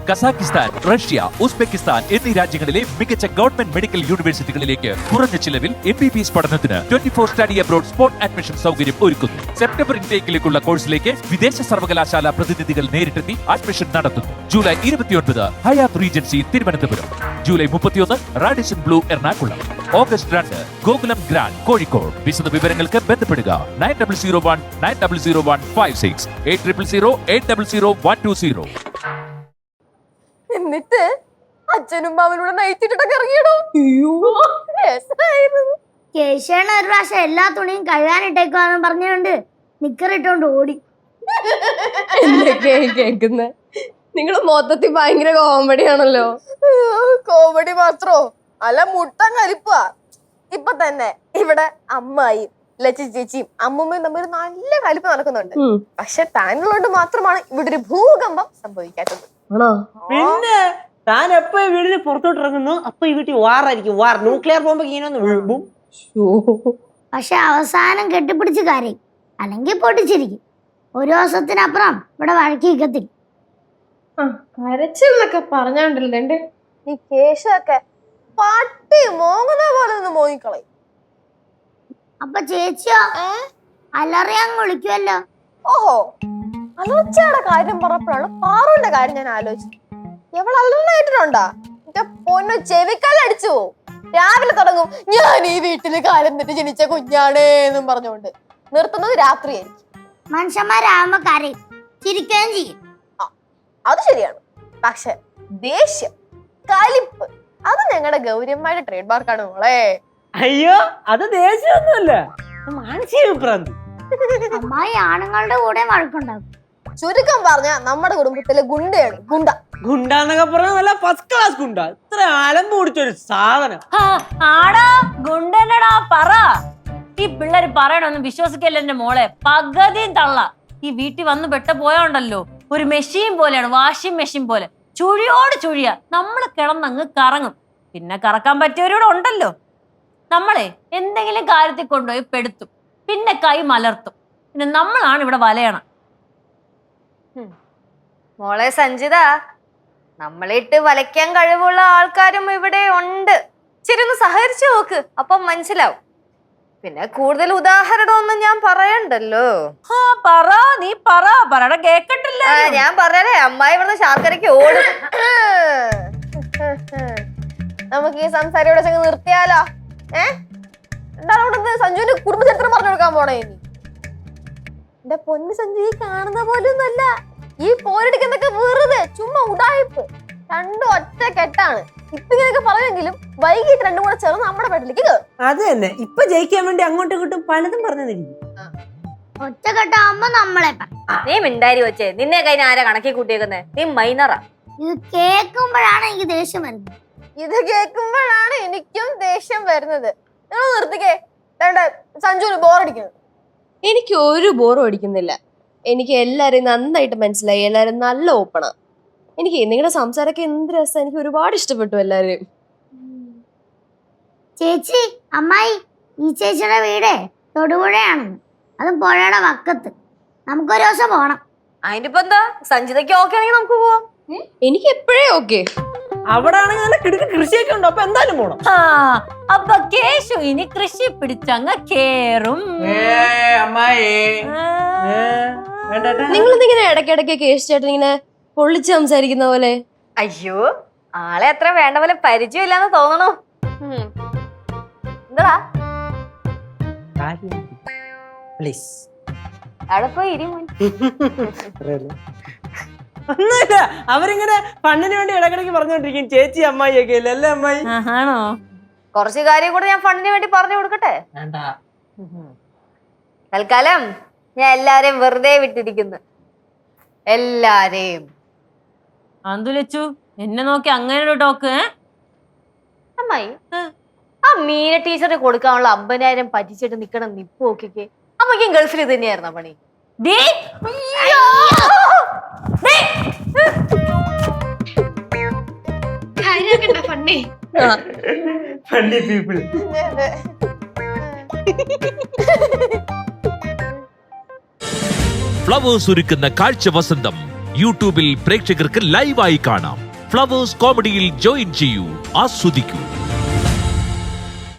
Kazakhstan, Russia, Uzbekistan എന്നീ രാജ്യങ്ങളിലെ മികച്ച ഗവൺമെന്റ് മെഡിക്കൽ യൂണിവേഴ്സിറ്റികളിലേക്ക് കുറഞ്ഞ ചിലവിൽ MBBS പഠനത്തിന് 24 സ്റ്റഡി അബ്രോഡ് സ്പോട്ട് അഡ്മിഷൻ സൗകര്യം ഒരുക്കുന്നു. സെപ്റ്റംബർ ഇൻടേക്കിലേക്കുള്ള കോഴ്സിലേക്ക് വിദേശ സർവകലാശാല പ്രതിനിധികൾ നേരിട്ടെത്തി അഡ്മിഷൻ നടത്തുന്നു. July 29 Hyatt Regency Thiruvananthapuram, July 31 Radisson Blu Ernakulam, August 2 Gokulam grand Kozhikode. വിശദ വിവരങ്ങൾക്ക് ബന്ധപ്പെടുക 9001900156 8008000120. എന്നിട്ട് അച്ഛനും മാമനൂടെ നയിച്ചിട്ടൊക്കെ ഇറങ്ങിയിടോ. കേശവൻ ഒരു പ്രാവശ്യം എല്ലാ തുണിയും കഴുകാനിട്ടേക്കാന്ന് പറഞ്ഞുകൊണ്ട് നിക്കറിട്ടോണ്ട് ഓടി. എന്തൊക്കെയാ കേക്കുന്നെ? നിങ്ങള് മൊത്തത്തിൽ ഭയങ്കര കോമഡി ആണല്ലോ. കോമഡി മാത്രോ അല്ല, മുട്ടൻ കലിപ്പാ. ഇപ്പൊ തന്നെ ഇവിടെ അമ്മായി, ലച്ചി ചേച്ചിയും അമ്മൂമ്മയും തമ്മിൽ നല്ല കലിപ്പ് നടക്കുന്നുണ്ട്. പക്ഷെ താനുള്ളതുകൊണ്ട് മാത്രമാണ് ഇവിടെ ഒരു ഭൂകമ്പം സംഭവിക്കാത്തത്. പിന്നെ താൻ എപ്പോ വീടിന് പുറത്തോട്ട് ഇറങ്ങുന്നു അപ്പൊ ഈ വീട്ടിൽ വാറായിരിക്കും. വാർ ന്യൂക്ലിയർ ബോംബ് ഇങ്ങനെ വീഴും. പക്ഷെ അവസാനം കെട്ടിപ്പിടിച്ച് കരയും, അല്ലെങ്കിൽ പൊട്ടിച്ചിരിക്കും. ഒരു ദിവസത്തിനപ്പുറം ഇവിടെ വഴക്കി നിൽക്കത്തില്ല. കരച്ചിലൊക്കെ പറഞ്ഞാണ്ടല്ലേ ഈ കേശൊക്കെ പട്ടി മോങ്ങുന്ന പോലെ ഒന്ന് മോങ്ങിക്കളയും. അപ്പൊ ചേച്ചിയോ അലറിയാൻ വിളിക്കുമല്ലോ. ഓഹോ, അലർച്ചയുടെ കാര്യം പറഞ്ഞപ്പോഴാണ് പാറുവിന്റെ കാര്യം ഞാൻ ആലോചിച്ചത്. എവൾ അലർന്നായിട്ടുണ്ടാ? എന്റെ പൊന്നു ചെവിക്കാലടിച്ചു പോവും. രാവിലെ തുടങ്ങും ഞാൻ ഈ വീട്ടില് കാലം തെറ്റി ജനിച്ച കുഞ്ഞാണേ എന്നും പറഞ്ഞുകൊണ്ട്. നിർത്തുന്നത് രാത്രിയായിരിക്കും. മനുഷ്യന്മാരാകുമ്പോ കരയും, ചിരിക്കുകയും ചെയ്യും. അത് ശരിയാണ്. പക്ഷെ ദേഷ്യം, കലിപ്പ് അത് ഞങ്ങളുടെ ഗൗരിയമ്മയുടെ ട്രേഡ് മാർക്കാണ് മോളെ. അയ്യോ, അത് ദേഷ്യമൊന്നുമല്ല, മാനസിക വിഭ്രാന്തി. അമ്മായി ആണുങ്ങളുടെ കൂടെ വഴക്കുണ്ടാകും. ചുരുക്കം പറഞ്ഞ നമ്മുടെ കുടുംബത്തിലെ ഗുണ്ടയാണ് ഗുണ്ട. ഗുണ്ടാന്നൊക്കെ പറഞ്ഞ നല്ല ഫസ്റ്റ് ക്ലാസ് ഗുണ്ട. ഇത്ര അലമ്പ് പിടിച്ചൊരു സാധനം. ആടാ ഗുണ്ടനടാ പറ. ഈ പിള്ളേര് പറയണൊന്നും വിശ്വസിക്കല്ല എന്റെ മോളെ. പകുതിയും തള്ള. ഈ വീട്ടിൽ വന്ന് പെട്ട പോയോണ്ടല്ലോ ഒരു മെഷീൻ പോലെയാണ്, വാഷിംഗ് മെഷീൻ പോലെ. ചുഴിയോട് ചുഴിയ. നമ്മള് കിടന്നങ്ങ് കറങ്ങും. പിന്നെ കറക്കാൻ പറ്റിയവരോട് ഉണ്ടല്ലോ. നമ്മളെ എന്തെങ്കിലും കാര്യത്തിൽ കൊണ്ടുപോയി പെടുത്തും, പിന്നെ കൈ മലർത്തും. പിന്നെ നമ്മളാണ് ഇവിടെ വലയണം. മോളെ സഞ്ജിത, നമ്മളിട്ട് വലയ്ക്കാൻ കഴിവുള്ള ആൾക്കാരും ഇവിടെ ഉണ്ട്. ശരി, ഒന്ന് സഹകരിച്ചു നോക്ക്, അപ്പം മനസ്സിലാവും. പിന്നെ കൂടുതൽ ഉദാഹരണമൊന്നും ഞാൻ പറയണ്ടല്ലോ. പറ, നീ പറയണ കേക്കട്ടില്ല. ഞാൻ പറഞ്ഞേ, അമ്മായി ഇവിടുന്ന് ശാർക്കരയ്ക്ക് ഓടും. നമുക്ക് ഈ സംസാരം ഇവിടെ ചെന്ന് നിർത്തിയാലോ? എന്താണ് അവിടെ സഞ്ജുവിന്റെ കുടുംബചരിത്രം പറഞ്ഞു കൊടുക്കാൻ പോണേ ഇനി? എന്റെ പൊന്ന് സഞ്ജു, ഈ കാണുന്ന പോലൊന്നുമല്ല. ഈ പോരടിക്കുന്നൊക്കെ വെറുതെ ചുമ്മാ ഉടായിപ്പ്. രണ്ടും ഒറ്റ കെട്ടാണ്. ഇപ്പൊ ഇങ്ങനെയൊക്കെ പറയുമെങ്കിലും വൈകിട്ട് രണ്ടും കൂടെ ചേർന്ന് നമ്മുടെ വീട്ടിലേക്ക് കയറും. അത് തന്നെ, ഇപ്പൊ ജയിക്കാൻ വേണ്ടി അങ്ങോട്ടും ഇങ്ങോട്ടും പലതും പറഞ്ഞിരിക്കും. ഒറ്റക്കെട്ടാകുമ്പോ നമ്മളെ നീ മിണ്ടാരി വെച്ചേ. നിന്നെ കഴിഞ്ഞ ആരാ കണക്കി കൂട്ടിയേക്കുന്നേ? നീ മൈനറാ. ഇത് കേൾക്കുമ്പോഴാണ് എനിക്ക് ദേഷ്യം വരുന്നത്. ഇത് കേൾക്കുമ്പോഴാണ് എനിക്കും ദേഷ്യം വരുന്നത്. നിങ്ങൾ നിർത്തിക്കേ. സഞ്ജുവിന് ബോറടിക്കുന്നത്. എനിക്ക് ഒരു ബോറും അടിക്കുന്നില്ല. എനിക്ക് എല്ലാരെയും നന്നായിട്ട് മനസ്സിലായി. എല്ലാരും നല്ല ഓപ്പണാ. എനിക്ക് നിങ്ങളുടെ സംസാരമൊക്കെ എന്ത് രസം. എനിക്ക് ഒരുപാട് ഇഷ്ടപ്പെട്ടു എല്ലാരെയും. ചേച്ചി, അമ്മായി, ഈ ചേച്ചിയുടെ വീടേ തൊടുപുഴയാണെന്ന്. അതും പുഴയുടെ വക്കത്ത്. നമുക്കൊരു ദിവസം പോണം. അതിന്റെ ഇപ്പൊ എന്താ? സഞ്ജിതയ്ക്ക് ഓക്കെ ആണെങ്കിൽ നമുക്ക് പോവാം. എനിക്ക് എപ്പോഴേ ഓക്കെ. അവിടെ ആണെങ്കിൽ നല്ല കിടക്ക് കൃഷിയൊക്കെ ഉണ്ട്. അപ്പൊ എന്തായാലും പോണം. അപ്പൊ കേശു ഇനി കൃഷി പിടിച്ചങ്ങ് കേറും. നിങ്ങൾ എന്തിങ്ങനെ ഇടയ്ക്കിടയ്ക്ക് കേശു ചേട്ടൻ ഇങ്ങനെ പൊള്ളിച്ച് സംസാരിക്കുന്ന പോലെ? അയ്യോ, ആളെ അത്ര വേണ്ട പോലെ പരിചയമില്ലാന്ന് തോന്നണോ? എന്താ അവിടെ പോയി ഇരിമോൻ. ഒന്നുമില്ല, അവരിങ്ങനെ ഫണ്ടിന് വേണ്ടി ഇടക്കിടക്ക് പറഞ്ഞോണ്ടിരിക്കും ചേച്ചി അമ്മായി ഒക്കെ ഇല്ല. അല്ലേ അമ്മായി? ആണോ? കുറച്ച് കാര്യം കൂടെ ഞാൻ ഫണ്ടിന് വേണ്ടി പറഞ്ഞു കൊടുക്കട്ടെ? തൽക്കാലം ഞാൻ എല്ലാരെയും വെറുതെ വിട്ടിരിക്കുന്നു. എല്ലാരെയും. അന്തുലച്ചു എന്നെ നോക്കി അങ്ങനെ ഒരു ടോക്ക്. അമ്മായി, ആ മീന ടീച്ചറിന് കൊടുക്കാനുള്ള 50,000 പറ്റിച്ചിട്ട് നിക്കണം നിപ്പ് നോക്കിക്കേ. അമ്മയ്ക്കും ഗൾഫിൽ ഇത് തന്നെയായിരുന്നോ പണി? ഫ്ലവേഴ്സ് ഒരുക്കുന്ന കാഴ്ച വസന്തം യൂട്യൂബിൽ പ്രേക്ഷകർക്ക് ലൈവായി കാണാം. ഫ്ലവേഴ്സ് കോമഡിയിൽ ജോയിൻ ചെയ്യൂ, ആസ്വദിക്കൂ.